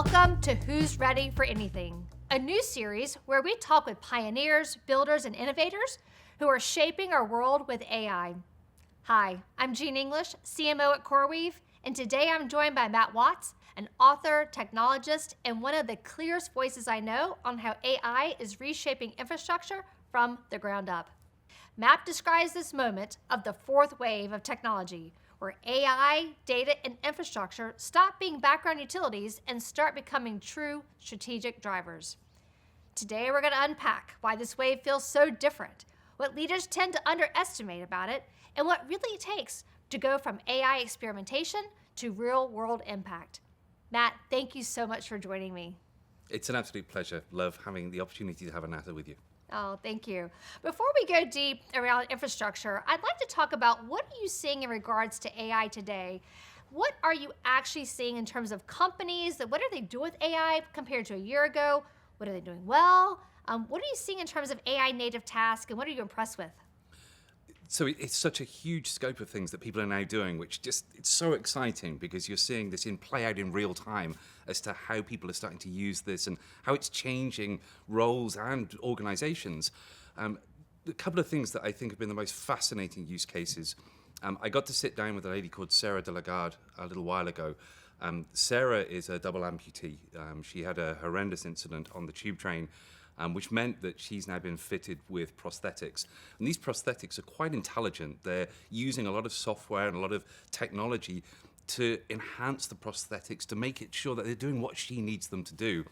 Welcome to Who's Ready for Anything, a new series where we talk with pioneers, builders, and innovators who are shaping our world with AI. Hi, I'm Jean English, CMO at CoreWeave, and today I'm joined by Matt Watts, an author, technologist, and one of the clearest voices I know on how AI is reshaping infrastructure from the ground up. Matt describes this moment of the fourth wave of technology, where AI, data, and infrastructure stop being background utilities and start becoming true strategic drivers. Today, we're going to unpack why this wave feels so different, what leaders tend to underestimate about it, and what really it takes to go from AI experimentation to real-world impact. Matt, thank you so much for joining me. It's an absolute pleasure. Love having the opportunity to have a natter with you. Oh, thank you. Before we go deep around infrastructure, I'd like to talk about what are you seeing in regards to AI today? What are you actually seeing in terms of companies? What are they doing with AI compared to a year ago? What are they doing well? What are you seeing in terms of AI native tasks, and what are you impressed with? So it's such a huge scope of things that people are now doing, which just, it's so exciting because you're seeing this in play out in real time as to how people are starting to use this and how it's changing roles and organizations. A couple of things that I think have been the most fascinating use cases. I got to sit down with a lady called Sarah de Lagarde a little while ago. Sarah is a double amputee. She had a horrendous incident on the tube train, which meant that she's now been fitted with prosthetics. And these prosthetics are quite intelligent. They're using a lot of software and a lot of technology to enhance the prosthetics, to make it sure that they're doing what she needs them to do.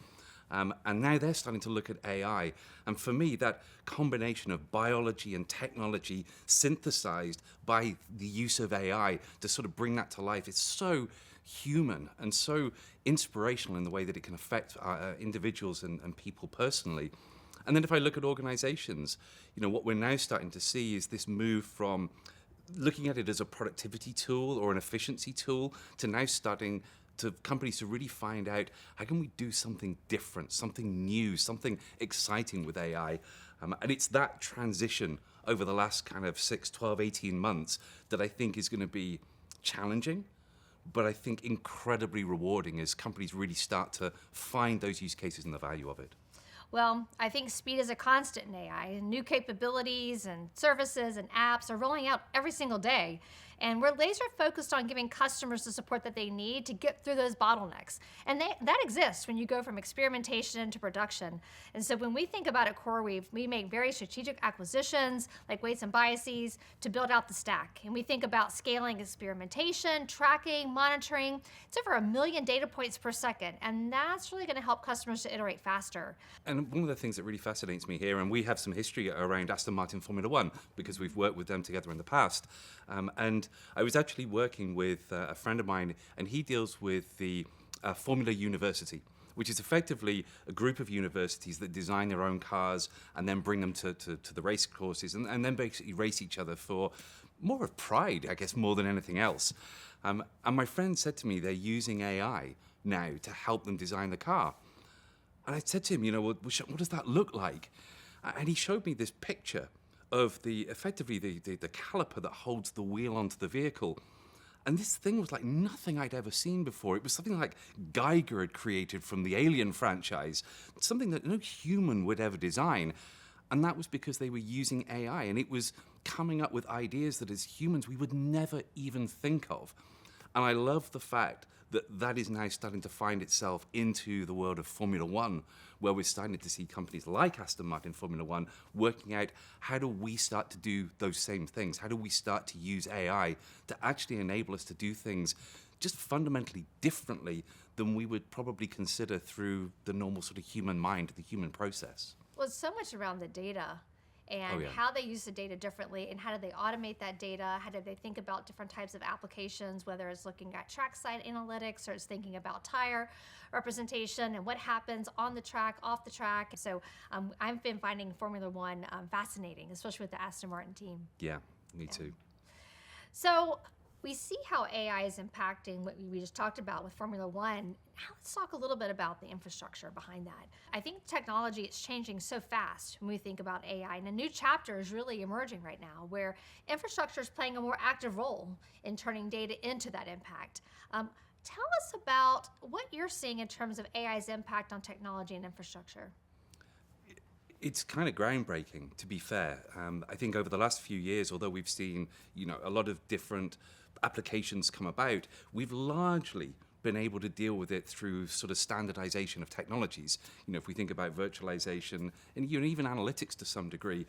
And now they're starting to look at AI. And for me, that combination of biology and technology synthesized by the use of AI to sort of bring that to life, it's so human and so inspirational in the way that it can affect individuals and people personally. And then if I look at organizations, what we're now starting to see is this move from looking at it as a productivity tool or an efficiency tool to now starting to companies to really find out how can we do something different, something new, something exciting with AI. And it's that transition over the last kind of 6, 12, 18 months that I think is going to be challenging, but I think incredibly rewarding as companies really start to find those use cases and the value of it. Well, I think speed is a constant in AI, and new capabilities and services and apps are rolling out every single day. And we're laser focused on giving customers the support that they need to get through those bottlenecks. And that exists when you go from experimentation to production. And so when we think about at CoreWeave, we make very strategic acquisitions like weights and biases to build out the stack. And we think about scaling experimentation, tracking, monitoring. It's over 1 million data points per second. And that's really going to help customers to iterate faster. And one of the things that really fascinates me here, and we have some history around Aston Martin Formula One because we've worked with them together in the past. And I was actually working with a friend of mine, and he deals with the Formula University, which is effectively a group of universities that design their own cars and then bring them to the race courses and then basically race each other for more of pride, I guess, more than anything else. And my friend said to me they're using AI now to help them design the car. And I said to him, what does that look like? And he showed me this picture of effectively the caliper that holds the wheel onto the vehicle. And this thing was like nothing I'd ever seen before. It was something like Geiger had created from the Alien franchise, something that no human would ever design. And that was because they were using AI, and it was coming up with ideas that as humans we would never even think of. And I love the fact that is now starting to find itself into the world of Formula One, where we're starting to see companies like Aston Martin Formula One working out how do we start to do those same things? How do we start to use AI to actually enable us to do things just fundamentally differently than we would probably consider through the normal sort of human mind, the human process? Well, it's so much around the data and how they use the data differently, and how do they automate that data? How do they think about different types of applications, whether it's looking at trackside analytics or it's thinking about tire representation and what happens on the track, off the track. So I've been finding Formula One fascinating, especially with the Aston Martin team. Yeah, me too. So we see how AI is impacting what we just talked about with Formula One. Now let's talk a little bit about the infrastructure behind that. I think technology is changing so fast when we think about AI, and a new chapter is really emerging right now where infrastructure is playing a more active role in turning data into that impact. Tell us about what you're seeing in terms of AI's impact on technology and infrastructure. It's kind of groundbreaking, to be fair. I think over the last few years, although we've seen, a lot of different applications come about, we've largely been able to deal with it through sort of standardization of technologies. If we think about virtualization and even analytics to some degree,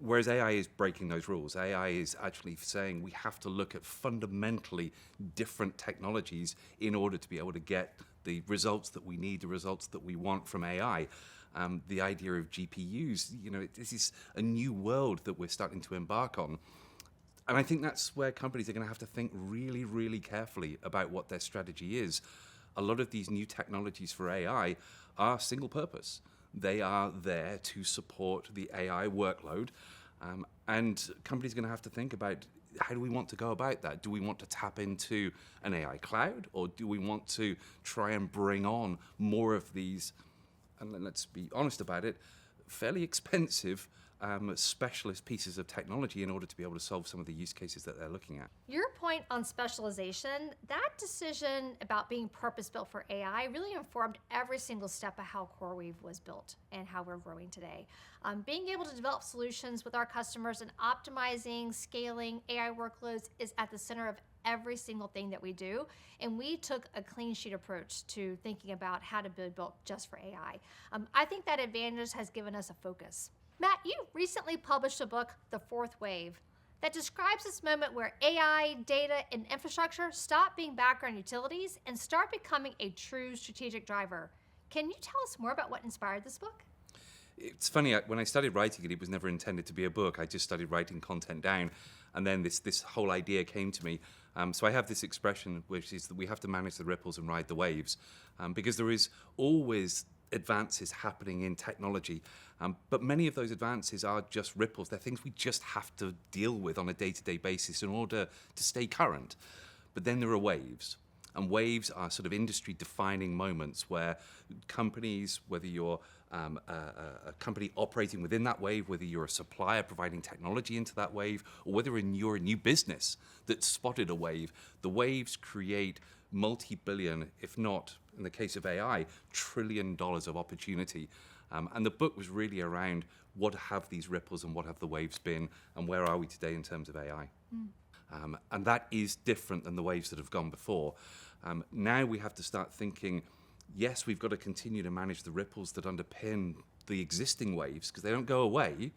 whereas AI is breaking those rules. AI is actually saying we have to look at fundamentally different technologies in order to be able to get the results that we need, the results that we want from AI. The idea of GPUs, this is a new world that we're starting to embark on. And I think that's where companies are going to have to think really, really carefully about what their strategy is. A lot of these new technologies for AI are single purpose. They are there to support the AI workload. And companies are going to have to think about, how do we want to go about that? Do we want to tap into an AI cloud, or do we want to try and bring on more of these, and let's be honest about it, fairly expensive specialist pieces of technology in order to be able to solve some of the use cases that they're looking at? Your point on specialization, that decision about being purpose-built for AI really informed every single step of how CoreWeave was built and how we're growing today. Being able to develop solutions with our customers and optimizing, scaling AI workloads is at the center of every single thing that we do. And we took a clean sheet approach to thinking about how to build just for AI. I think that advantage has given us a focus. Matt, you recently published a book, The Fourth Wave, that describes this moment where AI, data, and infrastructure stop being background utilities and start becoming a true strategic driver. Can you tell us more about what inspired this book? It's funny, when I started writing it, it was never intended to be a book. I just started writing content down, and then this whole idea came to me. So I have this expression, which is that we have to manage the ripples and ride the waves, because there is always advances happening in technology, but many of those advances are just ripples. They're things we just have to deal with on a day-to-day basis in order to stay current. But then there are waves, and waves are sort of industry-defining moments where companies, whether you're a company operating within that wave, whether you're a supplier providing technology into that wave, or whether you're a new business that spotted a wave, the waves create multi-billion, if not, in the case of AI, $1 trillion of opportunity. And the book was really around what have these ripples and what have the waves been, and where are we today in terms of AI. And that is different than the waves that have gone before. Now we have to start thinking, yes, we've got to continue to manage the ripples that underpin the existing waves, because they don't go away.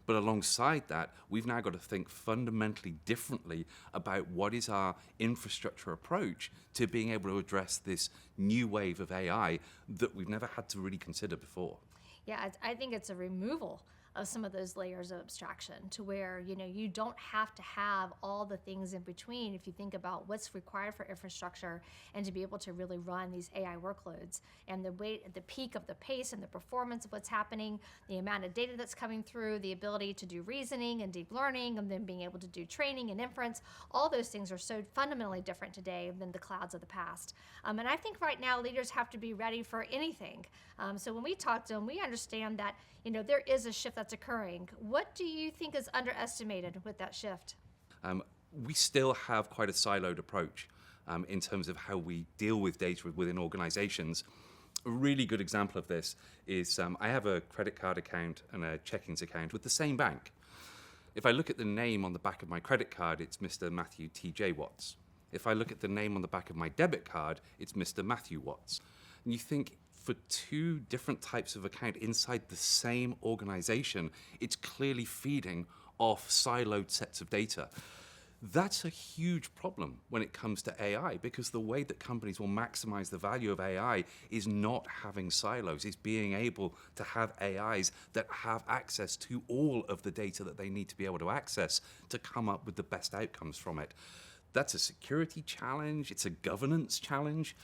But alongside that, we've now got to think fundamentally differently about what is our infrastructure approach to being able to address this new wave of AI that we've never had to really consider before. Yeah, I think it's a removal of some of those layers of abstraction to where, you don't have to have all the things in between if you think about what's required for infrastructure and to be able to really run these AI workloads, and the peak of the pace and the performance of what's happening, the amount of data that's coming through, the ability to do reasoning and deep learning, and then being able to do training and inference. All those things are so fundamentally different today than the clouds of the past. And I think right now leaders have to be ready for anything. So when we talk to them, we understand that there is a shift that's occurring. What do you think is underestimated with that shift? We still have quite a siloed approach in terms of how we deal with data within organizations. A really good example of this is I have a credit card account and a checkings account with the same bank. If I look at the name on the back of my credit card, it's Mr. Matthew T.J. Watts. If I look at the name on the back of my debit card, it's Mr. Matthew Watts. And you think, for two different types of account inside the same organization, it's clearly feeding off siloed sets of data. That's a huge problem when it comes to AI, because the way that companies will maximize the value of AI is not having silos, is being able to have AIs that have access to all of the data that they need to be able to access to come up with the best outcomes from it. That's a security challenge, it's a governance challenge.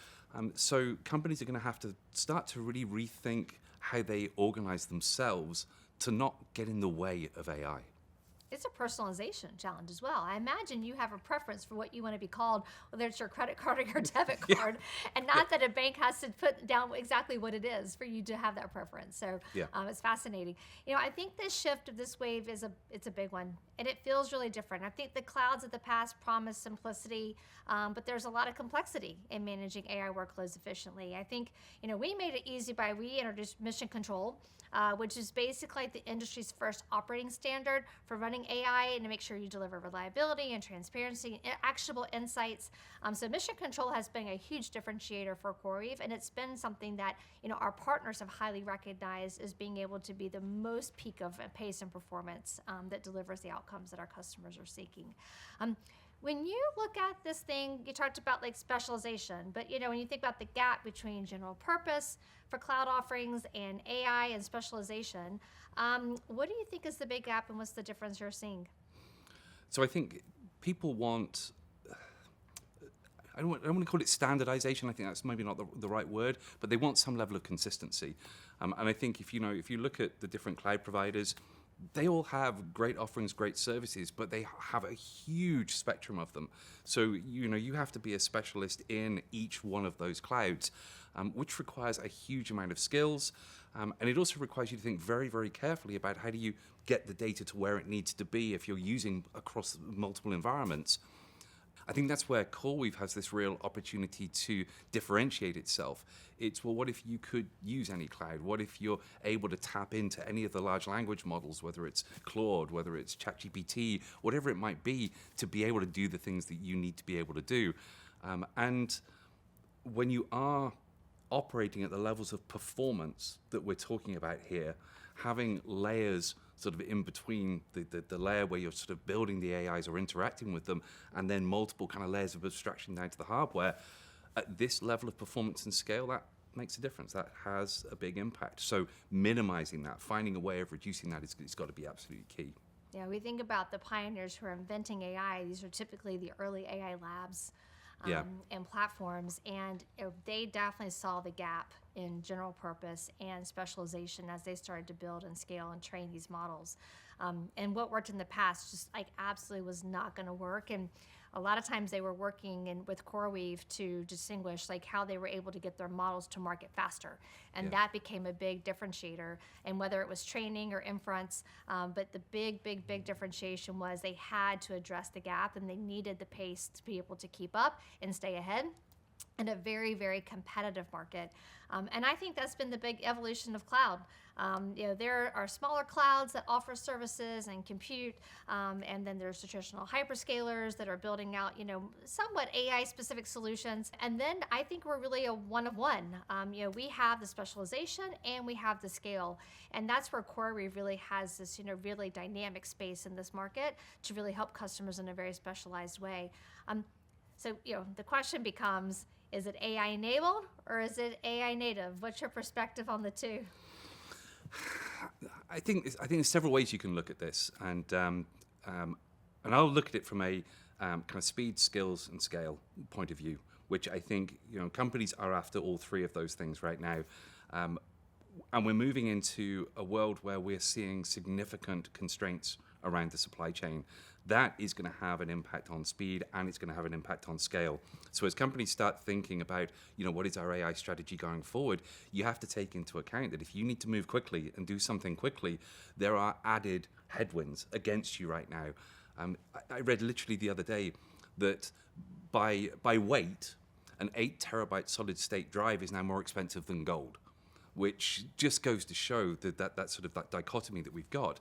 So companies are going to have to start to really rethink how they organize themselves to not get in the way of AI. It's a personalization challenge as well. I imagine you have a preference for what you want to be called, whether it's your credit card or your debit card, and not that a bank has to put down exactly what it is for you to have that preference. So it's fascinating. I think this shift of this wave it's a big one, and it feels really different. I think the clouds of the past promised simplicity, but there's a lot of complexity in managing AI workloads efficiently. I think we made it easy by we introduced mission control, which is basically the industry's first operating standard for running AI and to make sure you deliver reliability and transparency and actionable insights. So mission control has been a huge differentiator for CoreWeave, and it's been something that our partners have highly recognized as being able to be the most peak of pace and performance that delivers the outcomes that our customers are seeking. When you look at this thing, you talked about like specialization, but when you think about the gap between general purpose for cloud offerings and AI and specialization, what do you think is the big gap, and what's the difference you're seeing? So I think people want, I don't want to call it standardization. I think that's maybe not the right word, but they want some level of consistency. And I think if you look at the different cloud providers, they all have great offerings, great services, but they have a huge spectrum of them. So, you have to be a specialist in each one of those clouds, which requires a huge amount of skills. And it also requires you to think very, very carefully about how do you get the data to where it needs to be if you're using across multiple environments. I think that's where CoreWeave has this real opportunity to differentiate itself. It's, well, what if you could use any cloud? What if you're able to tap into any of the large language models, whether it's Claude, whether it's ChatGPT, whatever it might be, to be able to do the things that you need to be able to do? And when you are operating at the levels of performance that we're talking about here, having layers sort of in between the layer where you're sort of building the AIs or interacting with them, and then multiple kind of layers of abstraction down to the hardware, at this level of performance and scale, that makes a difference. That has a big impact. So minimizing that, finding a way of reducing that, it's got to be absolutely key. Yeah, we think about the pioneers who are inventing AI. These are typically the early AI labs and platforms, and they definitely saw the gap in general purpose and specialization as they started to build and scale and train these models. And what worked in the past just absolutely was not going to work. And a lot of times they were working with CoreWeave to distinguish how they were able to get their models to market faster. And that became a big differentiator. And whether it was training or inference, but the big differentiation was they had to address the gap, and they needed the pace to be able to keep up and stay ahead in a very, very competitive market. And I think that's been the big evolution of cloud. There are smaller clouds that offer services and compute, and then there's the traditional hyperscalers that are building out, somewhat AI-specific solutions. And then I think we're really a one of one. We have the specialization and we have the scale, and that's where CoreWeave really has this, really dynamic space in this market to really help customers in a very specialized way. So, the question becomes, is it AI enabled or is it AI native? What's your perspective on the two? I think there's several ways you can look at this, and I'll look at it from a kind of speed, skills, and scale point of view, which I think companies are after all three of those things right now. And we're moving into a world where we're seeing significant constraints around the supply chain. That is going to have an impact on speed, and it's going to have an impact on scale. So as companies start thinking about, what is our AI strategy going forward, you have to take into account that if you need to move quickly and do something quickly, there are added headwinds against you right now. I read literally the other day that by weight, an 8 terabyte solid state drive is now more expensive than gold, which just goes to show that sort of that dichotomy that we've got.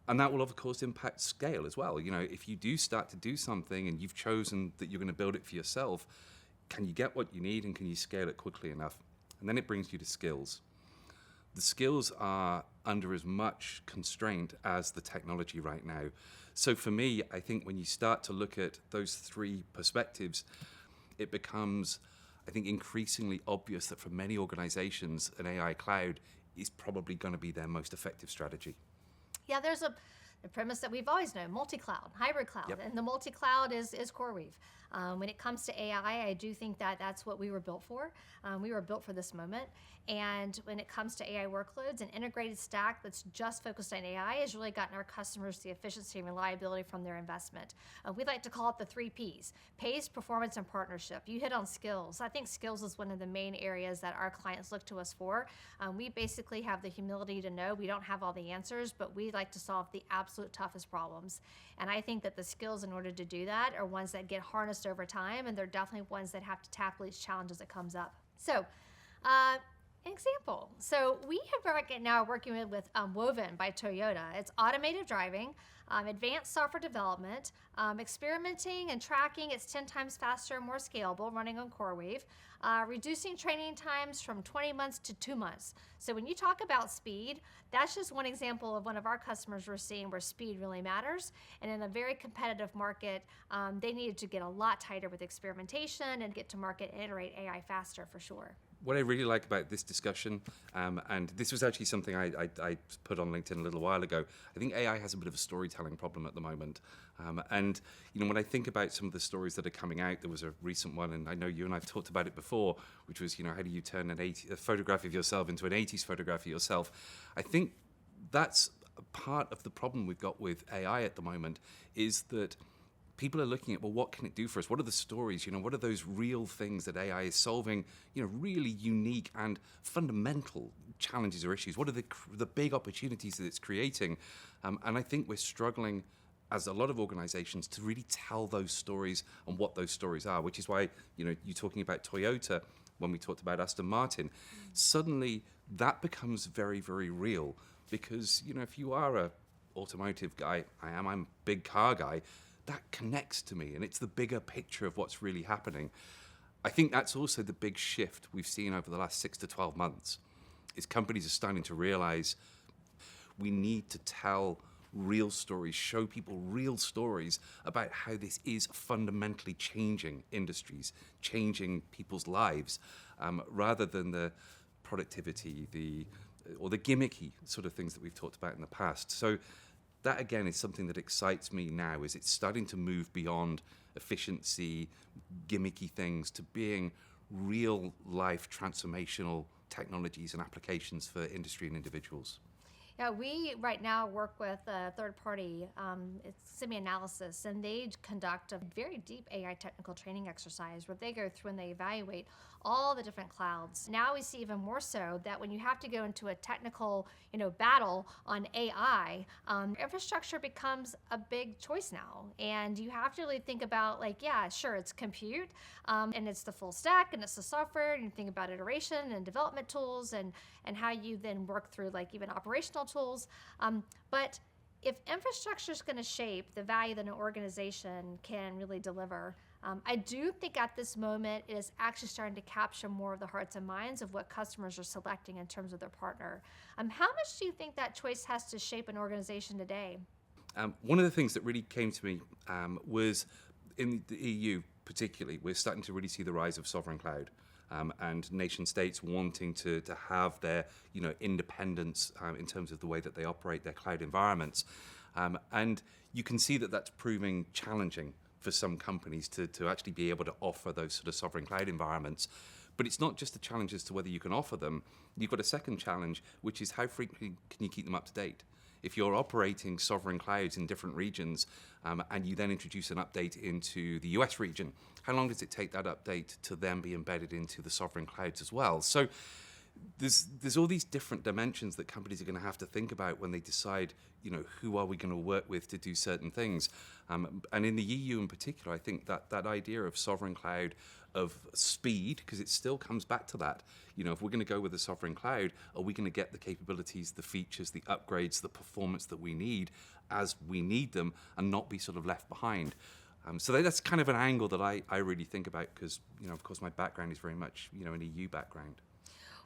And that will, of course, impact scale as well. If you do start to do something and you've chosen that you're going to build it for yourself, can you get what you need and can you scale it quickly enough? And then it brings you to skills. The skills are under as much constraint as the technology right now. So for me, I think when you start to look at those three perspectives, it becomes, I think, increasingly obvious that for many organizations, an AI cloud is probably going to be their most effective strategy. Yeah, there's the premise that we've always known, multi-cloud, hybrid cloud, Yep. and the multi-cloud is CoreWeave. When it comes to AI, I do think that that's what we were built for. We were built for this moment. And when it comes to AI workloads, an integrated stack that's just focused on AI has really gotten our customers the efficiency and reliability from their investment. We like to call it the 3 Ps: pace, performance, and partnership. You hit on skills. I think skills is one of the main areas that our clients look to us for. We basically have the humility to know we don't have all the answers, but we like to solve the absolute toughest problems. And I think that the skills in order to do that are ones that get harnessed over time, and they're definitely ones that have to tackle each challenge as it comes up. So, an example. So we have right now working with Woven by Toyota. It's automated driving, advanced software development, experimenting and tracking. It's 10 times faster and more scalable, running on CoreWeave, reducing training times from 20 months to 2 months. So when you talk about speed, that's just one example of one of our customers we're seeing where speed really matters. And in a very competitive market, they needed to get a lot tighter with experimentation and get to market and iterate AI faster for sure. What I really like about this discussion, and this was actually something I put on LinkedIn a little while ago, I think AI has a bit of a storytelling problem at the moment. And when I think about some of the stories that are coming out, there was a recent one, and I know you and I've talked about it before, which was, how do you turn a photograph of yourself into an 80s photograph of yourself? I think that's part of the problem we've got with AI at the moment, is that people are looking at, well, what can it do for us? What are the stories? What are those real things that AI is solving? Really unique and fundamental challenges or issues. What are the big opportunities that it's creating? And I think we're struggling, as a lot of organizations, to really tell those stories and what those stories are, which is why, you're talking about Toyota, when we talked about Aston Martin, suddenly that becomes very, very real. Because, if you are a automotive guy, I'm a big car guy, that connects to me, and it's the bigger picture of what's really happening. I think that's also the big shift we've seen over the last 6 to 12 months, is companies are starting to realize we need to tell real stories, show people real stories about how this is fundamentally changing industries, changing people's lives, rather than the productivity, or the gimmicky sort of things that we've talked about in the past. So that, again, is something that excites me now, is it's starting to move beyond efficiency, gimmicky things, to being real life transformational technologies and applications for industry and individuals. Yeah, we right now work with a third party, it's SemiAnalysis, and they conduct a very deep AI technical training exercise where they go through and they evaluate all the different clouds. Now we see even more so that when you have to go into a technical, battle on AI, infrastructure becomes a big choice now. And you have to really think about, yeah, sure, it's compute, and it's the full stack, and it's the software, and you think about iteration and development tools, and how you then work through even operational tools. But if infrastructure is going to shape the value that an organization can really deliver, I do think at this moment it is actually starting to capture more of the hearts and minds of what customers are selecting in terms of their partner. How much do you think that choice has to shape an organization today? One of the things that really came to me was in the EU particularly, we're starting to really see the rise of sovereign cloud. And nation states wanting to have their independence in terms of the way that they operate their cloud environments. And you can see that that's proving challenging for some companies to actually be able to offer those sort of sovereign cloud environments. But it's not just a challenge as to whether you can offer them. You've got a second challenge, which is how frequently can you keep them up to date? If you're operating sovereign clouds in different regions, and you then introduce an update into the US region, how long does it take that update to then be embedded into the sovereign clouds as well? So there's all these different dimensions that companies are going to have to think about when they decide, who are we going to work with to do certain things. And in the EU in particular, I think that idea of sovereign cloud, of speed, because it still comes back to that. If we're going to go with a sovereign cloud, are we going to get the capabilities, the features, the upgrades, the performance that we need as we need them, and not be sort of left behind? So that's kind of an angle that I really think about, because, of course, my background is very much, an EU background.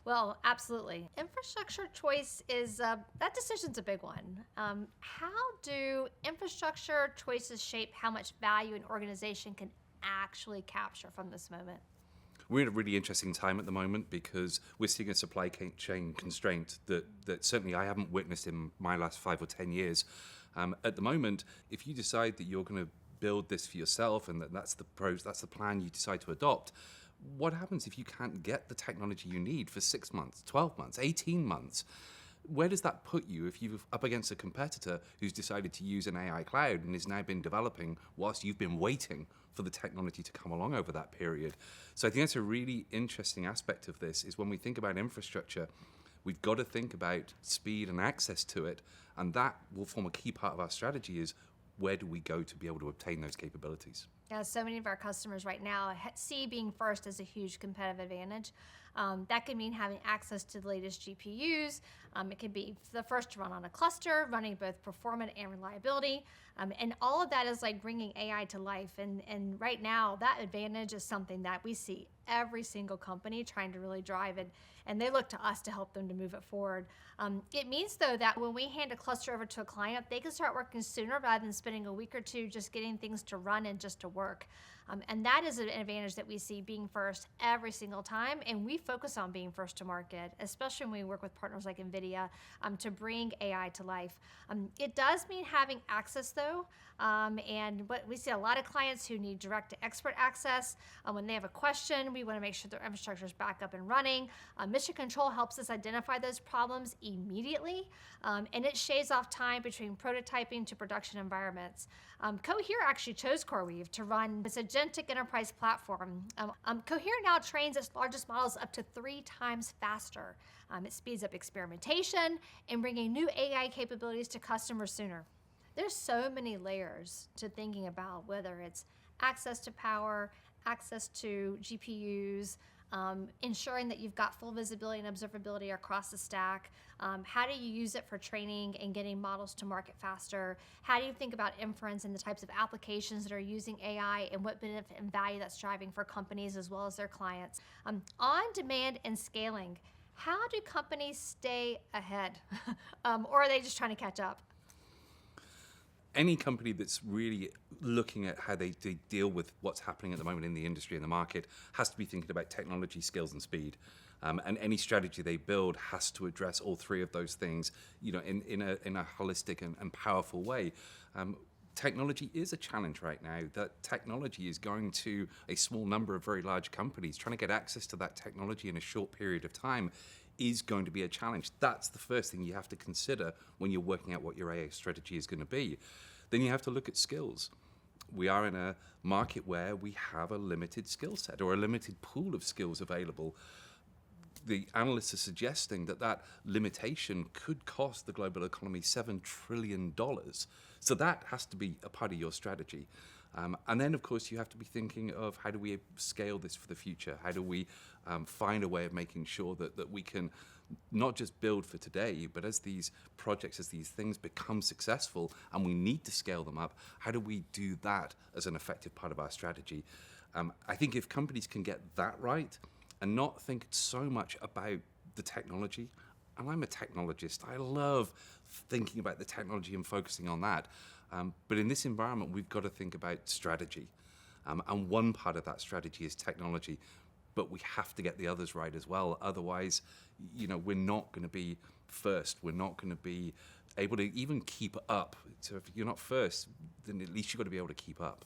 Well, absolutely. Infrastructure choice is, that decision's a big one. How do infrastructure choices shape how much value an organization can actually capture from this moment? We're in a really interesting time at the moment, because we're seeing a supply chain constraint that certainly I haven't witnessed in my last 5 or 10 years. At the moment, if you decide that you're going to build this for yourself and that's the plan you decide to adopt, what happens if you can't get the technology you need for 6 months, 12 months, 18 months? Where does that put you if you're up against a competitor who's decided to use an AI cloud and has now been developing whilst you've been waiting for the technology to come along over that period? So I think that's a really interesting aspect of this, is when we think about infrastructure, we've got to think about speed and access to it, and that will form a key part of our strategy, is where do we go to be able to obtain those capabilities? Yeah, so many of our customers right now see being first as a huge competitive advantage. That could mean having access to the latest GPUs. It could be the first to run on a cluster, running both performance and reliability. And all of that is like bringing AI to life. And right now, that advantage is something that we see every single company trying to really drive it. And they look to us to help them to move it forward. It means, though, that when we hand a cluster over to a client, they can start working sooner rather than spending a week or two just getting things to run and just to work. And that is an advantage that we see being first every single time. And we focus on being first to market, especially when we work with partners like NVIDIA to bring AI to life. It does mean having access, though. And what we see a lot of clients who need direct to expert access. When they have a question, we want to make sure their infrastructure is back up and running. Mission Control helps us identify those problems immediately, and it shaves off time between prototyping to production environments. Cohere actually chose CoreWeave to run this agentic enterprise platform. Cohere now trains its largest models up to 3 times faster. It speeds up experimentation and bringing new AI capabilities to customers sooner. There's so many layers to thinking about, whether it's access to power, access to GPUs, ensuring that you've got full visibility and observability across the stack. How do you use it for training and getting models to market faster? How do you think about inference and the types of applications that are using AI and what benefit and value that's driving for companies as well as their clients? On demand and scaling, how do companies stay ahead? Or are they just trying to catch up? Any company that's really looking at how they deal with what's happening at the moment in the industry and the market has to be thinking about technology, skills, and speed. And any strategy they build has to address all 3 of those things, in a holistic and powerful way. Technology is a challenge right now. That technology is going to a small number of very large companies. Trying to get access to that technology in a short period of time is going to be a challenge. That's the first thing you have to consider when you're working out what your AI strategy is going to be. Then you have to look at skills. We are in a market where we have a limited skill set or a limited pool of skills available. The analysts are suggesting that limitation could cost the global economy $7 trillion. So that has to be a part of your strategy. And then, of course, you have to be thinking of how do we scale this for the future? How do we find a way of making sure that we can not just build for today, but as these projects, as these things become successful and we need to scale them up, how do we do that as an effective part of our strategy? I think if companies can get that right and not think so much about the technology, and I'm a technologist, I love thinking about the technology and focusing on that. But in this environment, we've got to think about strategy. And one part of that strategy is technology. But we have to get the others right as well. Otherwise, we're not going to be first. We're not going to be able to even keep up. So if you're not first, then at least you've got to be able to keep up.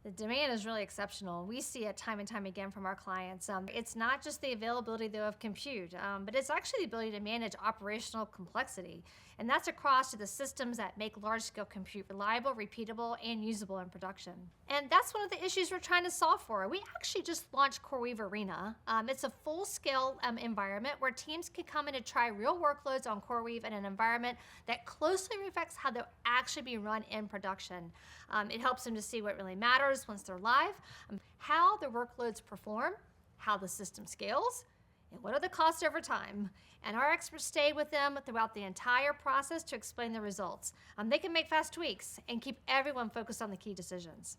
The demand is really exceptional. We see it time and time again from our clients. It's not just the availability, though, of compute, but it's actually the ability to manage operational complexity. And that's across to the systems that make large-scale compute reliable, repeatable, and usable in production. And that's one of the issues we're trying to solve for. We actually just launched CoreWeave Arena. It's a full-scale environment where teams can come in and try real workloads on CoreWeave in an environment that closely reflects how they'll actually be run in production. It helps them to see what really matters once they're live, how the workloads perform, how the system scales, and what are the costs over time. And our experts stayed with them throughout the entire process to explain the results. They can make fast tweaks and keep everyone focused on the key decisions.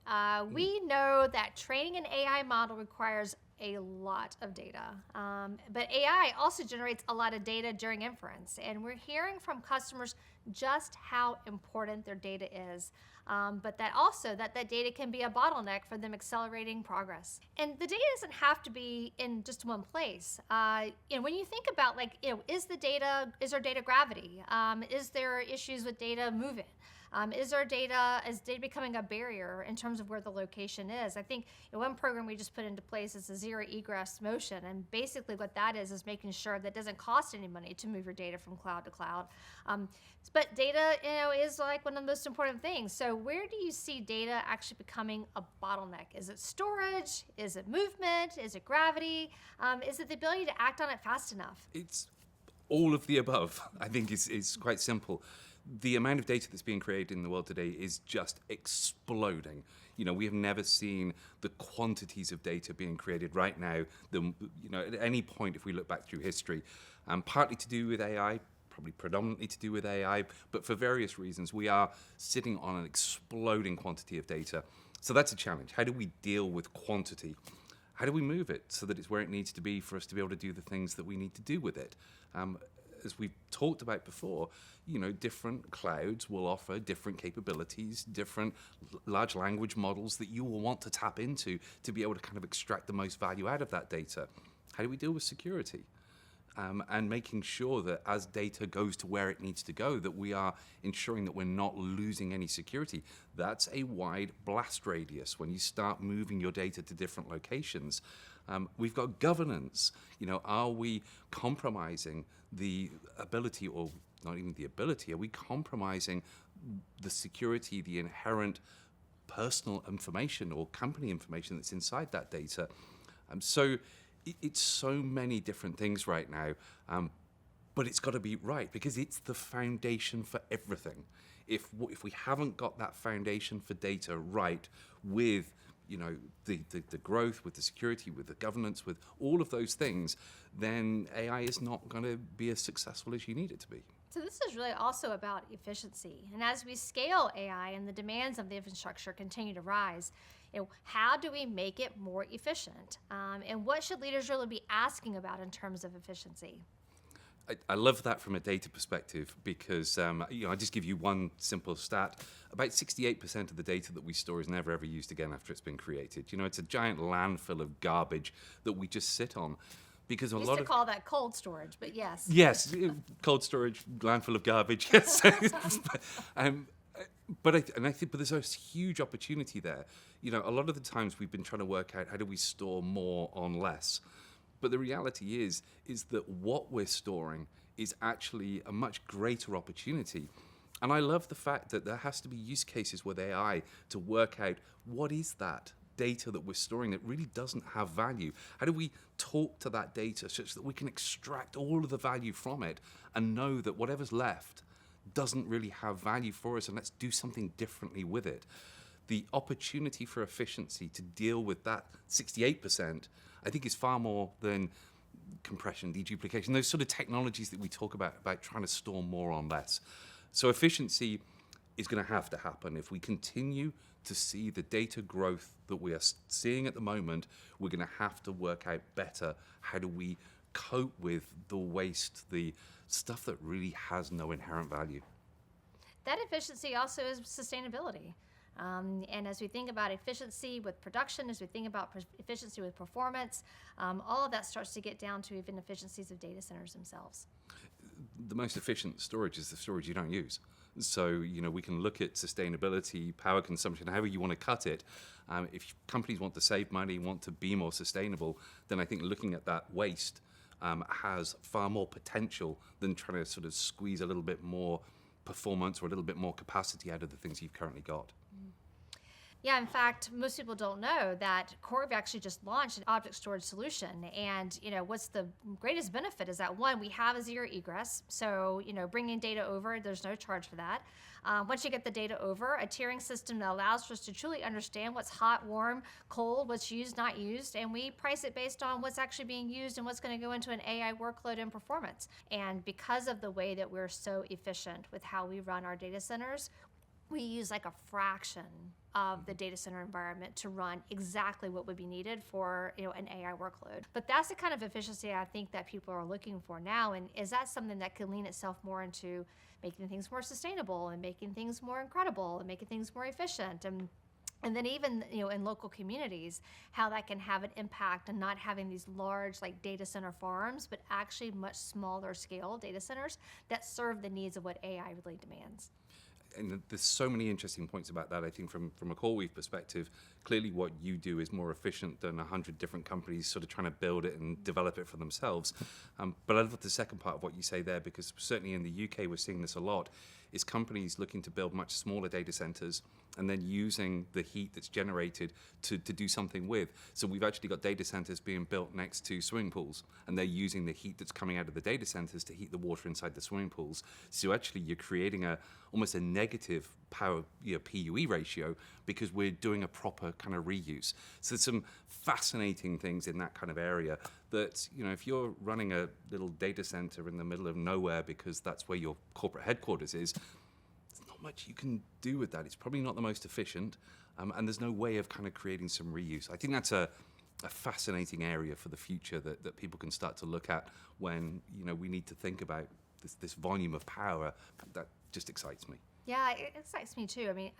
We know that training an AI model requires a lot of data, but AI also generates a lot of data during inference. And we're hearing from customers just how important their data is. But that also that data can be a bottleneck for them accelerating progress. And the data doesn't have to be in just one place. When you think about is there data gravity? Is there issues with data moving? Is data becoming a barrier in terms of where the location is? I think one program we just put into place is a zero egress motion, and basically what that is making sure that it doesn't cost any money to move your data from cloud to cloud. But data, is like one of the most important things. So where do you see data actually becoming a bottleneck? Is it storage? Is it movement? Is it gravity? Is it the ability to act on it fast enough? It's all of the above. I think it's quite simple. The amount of data that's being created in the world today is just exploding. We have never seen the quantities of data being created right now than, at any point if we look back through history. Partly to do with AI, probably predominantly to do with AI, but for various reasons, we are sitting on an exploding quantity of data. So that's a challenge. How do we deal with quantity? How do we move it so that it's where it needs to be for us to be able to do the things that we need to do with it? As we've talked about before, different clouds will offer different capabilities, different large language models that you will want to tap into to be able to kind of extract the most value out of that data. How do we deal with security? And making sure that as data goes to where it needs to go, that we are ensuring that we're not losing any security. That's a wide blast radius when you start moving your data to different locations. We've got governance. Are we compromising the ability, or not even the ability, are we compromising the security, the inherent personal information or company information that's inside that data? So it's so many different things right now, but it's got to be right because it's the foundation for everything. If we haven't got that foundation for data right with the growth, with the security, with the governance, with all of those things, then AI is not going to be as successful as you need it to be. So this is really also about efficiency. And as we scale AI and the demands of the infrastructure continue to rise, how do we make it more efficient? And what should leaders really be asking about in terms of efficiency? I love that from a data perspective because, I'll just give you one simple stat. About 68% of the data that we store is never ever used again after it's been created. It's a giant landfill of garbage that we just sit on. Because we used to call that cold storage, but yes. Yes, cold storage, landfill of garbage, yes. But I think there's a huge opportunity there. A lot of the times we've been trying to work out how do we store more on less. But the reality is that what we're storing is actually a much greater opportunity. And I love the fact that there has to be use cases with AI to work out what is that data that we're storing that really doesn't have value. How do we talk to that data such that we can extract all of the value from it and know that whatever's left doesn't really have value for us, and let's do something differently with it. The opportunity for efficiency to deal with that 68%, I think, is far more than compression, deduplication, those sort of technologies that we talk about trying to store more on less. So efficiency is going to have to happen. If we continue to see the data growth that we are seeing at the moment, we're going to have to work out better how do we cope with the waste, the stuff that really has no inherent value. That efficiency also is sustainability. And as we think about efficiency with production, as we think about efficiency with performance, all of that starts to get down to even efficiencies of data centers themselves. The most efficient storage is the storage you don't use. So, we can look at sustainability, power consumption, however you want to cut it. If companies want to save money, want to be more sustainable, then I think looking at that waste has far more potential than trying to sort of squeeze a little bit more performance or a little bit more capacity out of the things you've currently got. Yeah, in fact, most people don't know that CoreWeave actually just launched an object storage solution. And, what's the greatest benefit is that, one, we have a zero egress. So, bringing data over, there's no charge for that. Once you get the data over, a tiering system that allows for us to truly understand what's hot, warm, cold, what's used, not used. And we price it based on what's actually being used and what's going to go into an AI workload and performance. And because of the way that we're so efficient with how we run our data centers, we use like a fraction of the data center environment to run exactly what would be needed for an AI workload. But that's the kind of efficiency I think that people are looking for now. And is that something that can lean itself more into making things more sustainable and making things more incredible and making things more efficient? And then even in local communities, how that can have an impact on not having these large like data center farms, but actually much smaller scale data centers that serve the needs of what AI really demands. And there's so many interesting points about that. I think from a CoreWeave perspective, clearly what you do is more efficient than 100 different companies sort of trying to build it and develop it for themselves. But I love the second part of what you say there, because certainly in the UK we're seeing this a lot, is companies looking to build much smaller data centers and then using the heat that's generated to do something with. So we've actually got data centers being built next to swimming pools, and they're using the heat that's coming out of the data centers to heat the water inside the swimming pools. So actually you're creating almost a negative power PUE ratio, because we're doing a proper kind of reuse. So there's some fascinating things in that kind of area that, if you're running a little data center in the middle of nowhere because that's where your corporate headquarters is, there's not much you can do with that. It's probably not the most efficient, and there's no way of kind of creating some reuse. I think that's a fascinating area for the future that people can start to look at when we need to think about this volume of power. That just excites me. Yeah, it excites me too. I mean,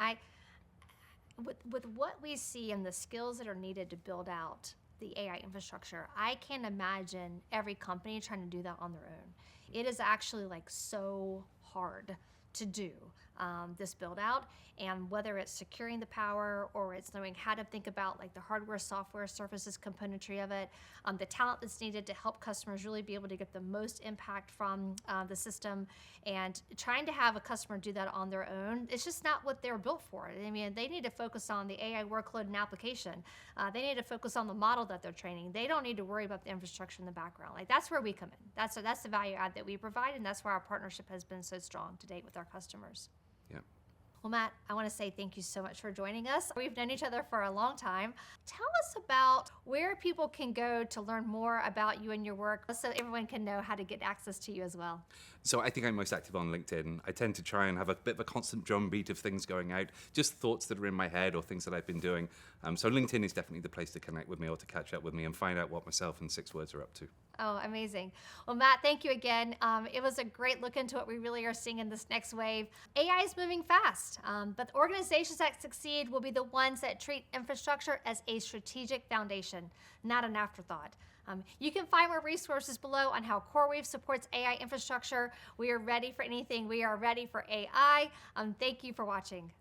with what we see and the skills that are needed to build out the AI infrastructure, I can't imagine every company trying to do that on their own. It is actually like so hard to do this build out, and whether it's securing the power or it's knowing how to think about like the hardware, software, services componentry of it, the talent that's needed to help customers really be able to get the most impact from the system, and trying to have a customer do that on their own, it's just not what they're built for. I mean, they need to focus on the AI workload and application. They need to focus on the model that they're training. They don't need to worry about the infrastructure in the background. Like, that's where we come in. That's the value add that we provide, and that's why our partnership has been so strong to date with our customers. Yeah. Well, Matt, I want to say thank you so much for joining us. We've known each other for a long time. Tell us about where people can go to learn more about you and your work, so everyone can know how to get access to you as well. So I think I'm most active on LinkedIn. I tend to try and have a bit of a constant drumbeat of things going out, just thoughts that are in my head or things that I've been doing. So LinkedIn is definitely the place to connect with me or to catch up with me and find out what myself and 6 Words are up to. Oh, amazing. Well, Matt, thank you again. It was a great look into what we really are seeing in this next wave. AI is moving fast, but the organizations that succeed will be the ones that treat infrastructure as a strategic foundation, not an afterthought. You can find more resources below on how CoreWeave supports AI infrastructure. We are ready for anything. We are ready for AI. Thank you for watching.